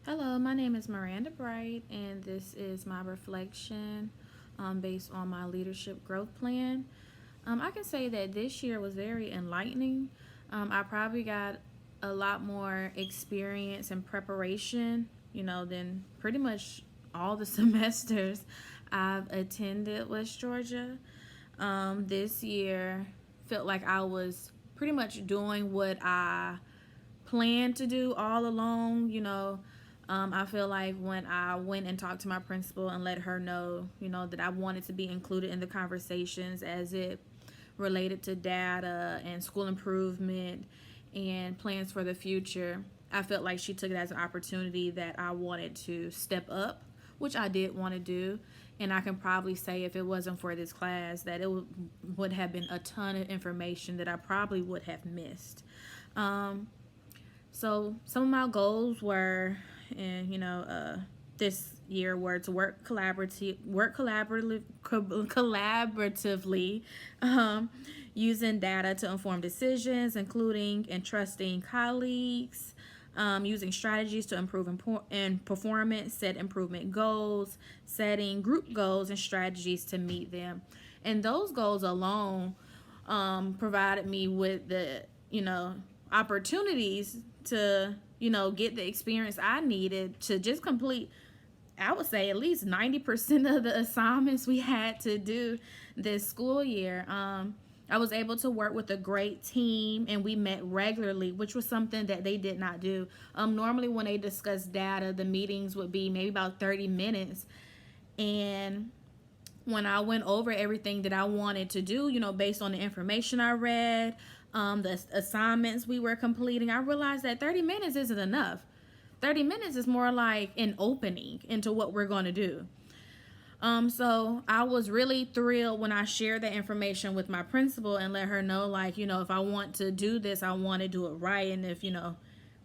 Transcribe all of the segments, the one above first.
Hello, my name is Miranda Bright, and this is my reflection based on my leadership growth plan. I can say that this year was very enlightening. I probably got a lot more experience and preparation, than pretty much all the semesters I've attended West Georgia. This year felt like I was pretty much doing what I planned to do all along. I feel like when I went and talked to my principal and let her know, that I wanted to be included in the conversations as it related to data and school improvement and plans for the future, I felt like she took it as an opportunity that I wanted to step up, which I did want to do. And I can probably say if it wasn't for this class that would have been a ton of information that I probably would have missed. Um, so some of my goals were, and this year were to collaboratively, um, using data to inform decisions, including and trusting colleagues, using strategies to improve in performance, set improvement goals, setting group goals and strategies to meet them, and those goals alone provided me with the opportunities to get the experience I needed to just complete, I would say, at least 90% of the assignments we had to do this school year. I was able to work with a great team and we met regularly, which was something that they did not do. Normally, when they discuss data, the meetings would be maybe about 30 minutes. And when I went over everything that I wanted to do, based on the information I read, the assignments we were completing, I realized that 30 minutes isn't enough. 30 minutes is more like an opening into what we're going to do. So I was really thrilled when I shared that information with my principal and let her know, like, if I want to do this, I want to do it right. And if,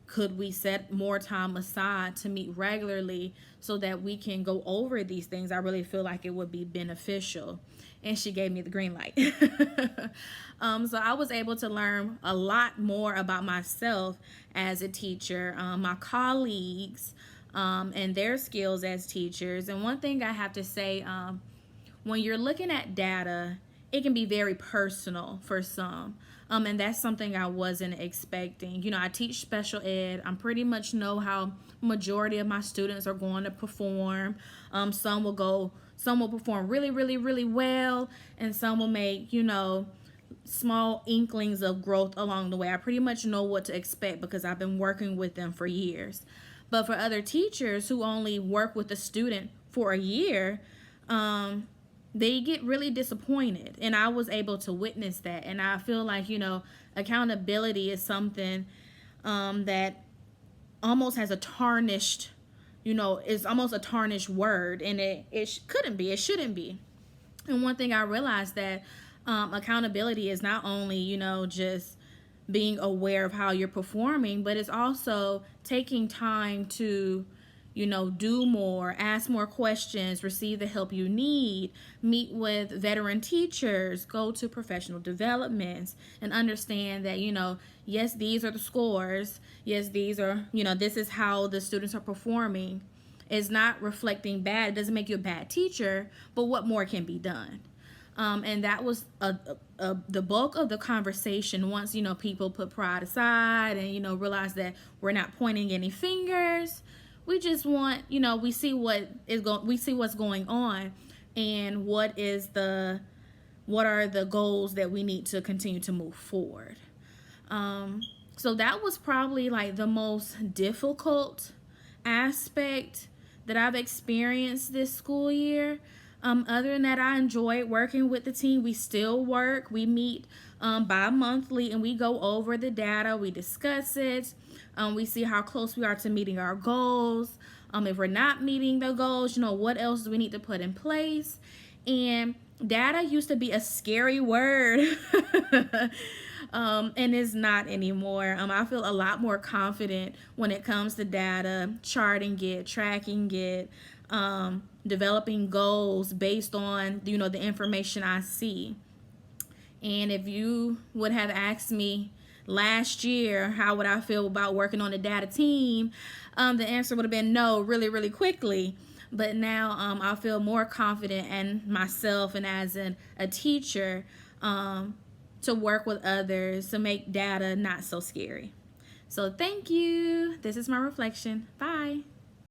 could we set more time aside to meet regularly so that we can go over these things? I really feel like it would be beneficial. And she gave me the green light. So I was able to learn a lot more about myself as a teacher, my colleagues, and their skills as teachers. And one thing I have to say, when you're looking at data, it can be very personal for some. And that's something I wasn't expecting. I teach special ed. I pretty much know how majority of my students are going to perform. Some will perform really, really, really well, and some will make, small inklings of growth along the way. I pretty much know what to expect because I've been working with them for years. But for other teachers who only work with a student for a year, they get really disappointed. And I was able to witness that. And I feel like, accountability is something that almost has a tarnished, is almost a tarnished word. And it couldn't be, it shouldn't be. And one thing I realized that accountability is not only, just being aware of how you're performing, but it's also taking time to, do more, ask more questions, receive the help you need, meet with veteran teachers, go to professional developments, and understand that, yes, these are the scores. Yes, these are, this is how the students are performing. It's not reflecting bad. It doesn't make you a bad teacher, but what more can be done? And that was the bulk of the conversation once, people put pride aside and, realize that we're not pointing any fingers. We just want, we see we see what's going on and what are the goals that we need to continue to move forward. So that was probably like the most difficult aspect that I've experienced this school year. Other than that, I enjoyed working with the team. We still work. We meet bi-monthly and we go over the data. We discuss it. We see how close we are to meeting our goals. If we're not meeting the goals, what else do we need to put in place? And data used to be a scary word. And it's not anymore. I feel a lot more confident when it comes to data, charting it, tracking it, developing goals based on, the information I see. And if you would have asked me last year, how would I feel about working on a data team? The answer would have been no, really, really quickly. But now I feel more confident in myself and as a teacher to work with others to make data not so scary. So thank you. This is my reflection. Bye.